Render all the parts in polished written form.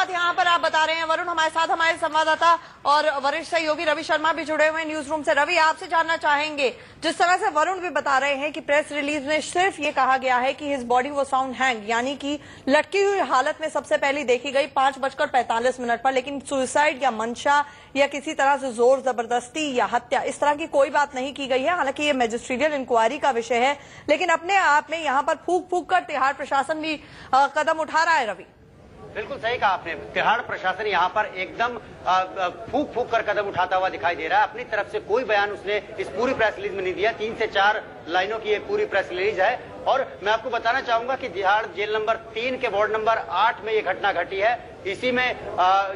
बात यहाँ पर आप बता रहे हैं वरुण, हमारे साथ हमारे संवाददाता और वरिष्ठ सहयोगी रवि शर्मा भी जुड़े हुए हैं न्यूज रूम से। रवि, आपसे जानना चाहेंगे, जिस तरह से वरुण भी बता रहे हैं कि प्रेस रिलीज में सिर्फ ये कहा गया है कि हिज बॉडी वो साउंड हैंग, यानी कि लटकी हुई हालत में सबसे पहले देखी गई 5:45 पर, लेकिन सुसाइड या मंशा या किसी तरह से जोर जबरदस्ती या हत्या इस तरह की कोई बात नहीं की गई है। हालांकि ये मैजिस्ट्रियल इंक्वायरी का विषय है, लेकिन अपने आप में यहाँ पर फूक फूक कर तिहाड़ प्रशासन भी कदम उठा रहा है। रवि, बिल्कुल सही कहा आपने। तिहाड़ प्रशासन यहाँ पर एकदम फूक फूक कर कदम उठाता हुआ दिखाई दे रहा है। अपनी तरफ से कोई बयान उसने इस पूरी प्रेस रिलीज में नहीं दिया। 3 से 4 लाइनों की ये पूरी प्रेस रिलीज है। और मैं आपको बताना चाहूंगा कि तिहाड़ जेल नंबर 3 के वार्ड नंबर 8 में ये घटना घटी है। इसी में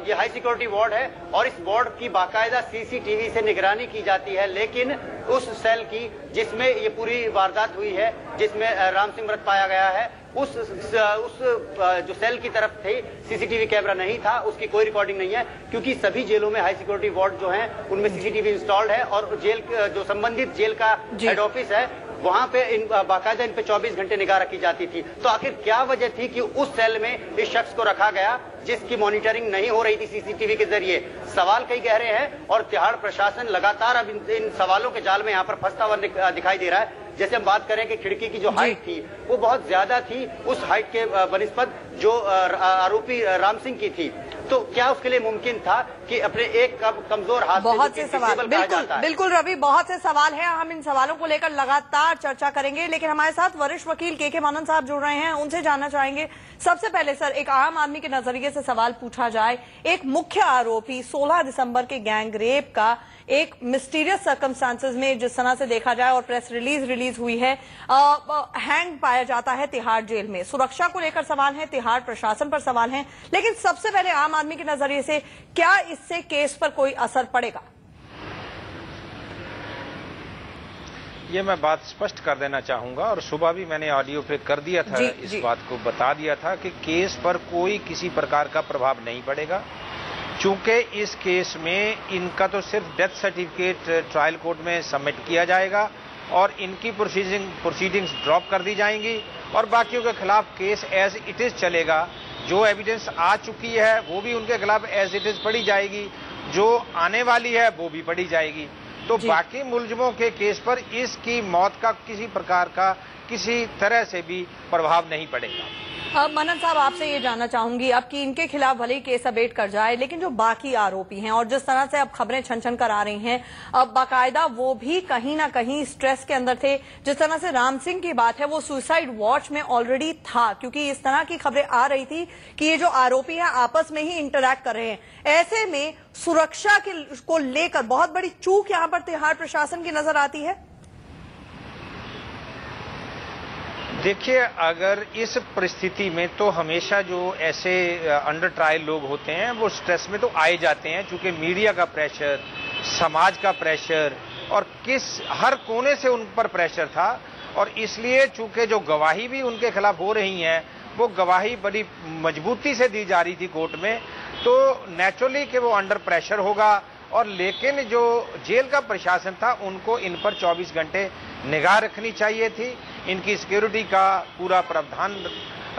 ये हाई सिक्योरिटी वार्ड है और इस वार्ड की बाकायदा सीसीटीवी से निगरानी की जाती है। लेकिन उस सेल की जिसमें ये पूरी वारदात हुई है, जिसमें राम सिंह मृत पाया गया है, उस जो सेल की तरफ थे सीसीटीवी कैमरा नहीं था, उसकी कोई रिकॉर्डिंग नहीं है। क्योंकि सभी जेलों में हाई सिक्योरिटी वार्ड जो हैं उनमें सीसीटीवी इंस्टॉल्ड है और जेल जो संबंधित जेल का हेड ऑफिस है वहां पे बाकायदा इन पे 24 घंटे निगाह रखी जाती थी। तो आखिर क्या वजह थी कि उस सेल में इस शख्स को रखा गया जिसकी मॉनिटरिंग नहीं हो रही थी सीसीटीवी के जरिए? सवाल कई गहरे हैं और तिहाड़ प्रशासन लगातार अब इन सवालों के जाल में यहाँ पर फंसता हुआ दिखाई दे रहा है। जैसे हम बात करें कि खिड़की की जो हाइट थी वो बहुत ज्यादा थी उस हाइट के बनिस्बत जो आरोपी राम सिंह की थी। तो क्या उसके लिए मुमकिन था कि अपने एक कमजोर हाथ बहुत से सवाल, बिल्कुल रवि, बहुत से सवाल हैं। हम इन सवालों को लेकर लगातार चर्चा करेंगे, लेकिन हमारे साथ वरिष्ठ वकील के मानन साहब जुड़ रहे हैं, उनसे जानना चाहेंगे। सबसे पहले सर, एक आम आदमी के नजरिए से सवाल पूछा जाए, एक मुख्य आरोपी 16 दिसंबर के गैंग रेप का एक मिस्टीरियस सर्कमस्टांसेस में जिस तरह से देखा जाए और प्रेस रिलीज हुई है, हैंग पाया जाता है तिहाड़ जेल में। सुरक्षा को लेकर सवाल है, तिहाड़ प्रशासन पर सवाल है, लेकिन सबसे पहले आम आदमी के नजरिए से क्या इससे केस पर कोई असर पड़ेगा? ये मैं बात स्पष्ट कर देना चाहूंगा और सुबह भी मैंने ऑडियो पे कर दिया था, इस बात को बता दिया था कि केस पर कोई किसी प्रकार का प्रभाव नहीं पड़ेगा। चूंकि इस केस में इनका तो सिर्फ डेथ सर्टिफिकेट ट्रायल कोर्ट में सबमिट किया जाएगा और इनकी प्रोसीडिंग्स ड्रॉप कर दी जाएंगी और बाकियों के खिलाफ केस एज इट इज चलेगा। जो एविडेंस आ चुकी है वो भी उनके खिलाफ एज इट इज पढ़ी जाएगी, जो आने वाली है वो भी पढ़ी जाएगी। तो बाकी मुलजमों के केस पर इसकी मौत का किसी प्रकार का किसी तरह से भी प्रभाव नहीं पड़ेगा। मनन साहब, आपसे ये जानना चाहूंगी अब कि इनके खिलाफ भले ही केस अबेट कर जाए, लेकिन जो बाकी आरोपी हैं और जिस तरह से अब खबरें छन कर आ रही हैं, अब बाकायदा वो भी कहीं ना कहीं स्ट्रेस के अंदर थे। जिस तरह से राम सिंह की बात है वो सुसाइड वॉच में ऑलरेडी था, क्योंकि इस तरह की खबरें आ रही थी कि ये जो आरोपी हैं आपस में ही इंटरैक्ट कर रहे हैं। ऐसे में सुरक्षा को लेकर बहुत बड़ी चूक यहाँ पर तिहाड़ प्रशासन की नजर आती है। देखिए, अगर इस परिस्थिति में तो हमेशा जो ऐसे अंडर ट्रायल लोग होते हैं वो स्ट्रेस में तो आए जाते हैं, क्योंकि मीडिया का प्रेशर, समाज का प्रेशर और हर कोने से उन पर प्रेशर था। और इसलिए चूंकि जो गवाही भी उनके खिलाफ हो रही है वो गवाही बड़ी मजबूती से दी जा रही थी कोर्ट में, तो नेचुरली कि वो अंडर प्रेशर होगा। और लेकिन जो जेल का प्रशासन था उनको इन पर 24 घंटे निगाह रखनी चाहिए थी, इनकी सिक्योरिटी का पूरा प्रावधान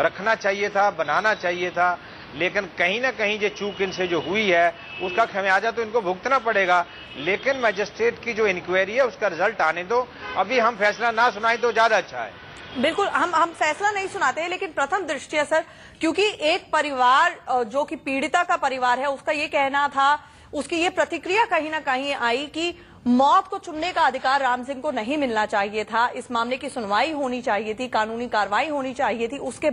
रखना चाहिए था, बनाना चाहिए था। लेकिन कहीं ना कहीं जो चूक इनसे जो हुई है उसका खमियाजा तो इनको भुगतना पड़ेगा। लेकिन मैजिस्ट्रेट की जो इंक्वायरी है उसका रिजल्ट आने दो, अभी हम फैसला ना सुनाएं तो ज्यादा अच्छा है। बिल्कुल, हम फैसला नहीं सुनाते हैं, लेकिन प्रथम दृष्टया सर, क्योंकि एक परिवार जो कि पीड़िता का परिवार है उसका ये कहना था, उसकी ये प्रतिक्रिया कहीं ना कहीं आई कि मौत को चुनने का अधिकार राम सिंह को नहीं मिलना चाहिए था, इस मामले की सुनवाई होनी चाहिए थी, कानूनी कार्रवाई होनी चाहिए थी। उसके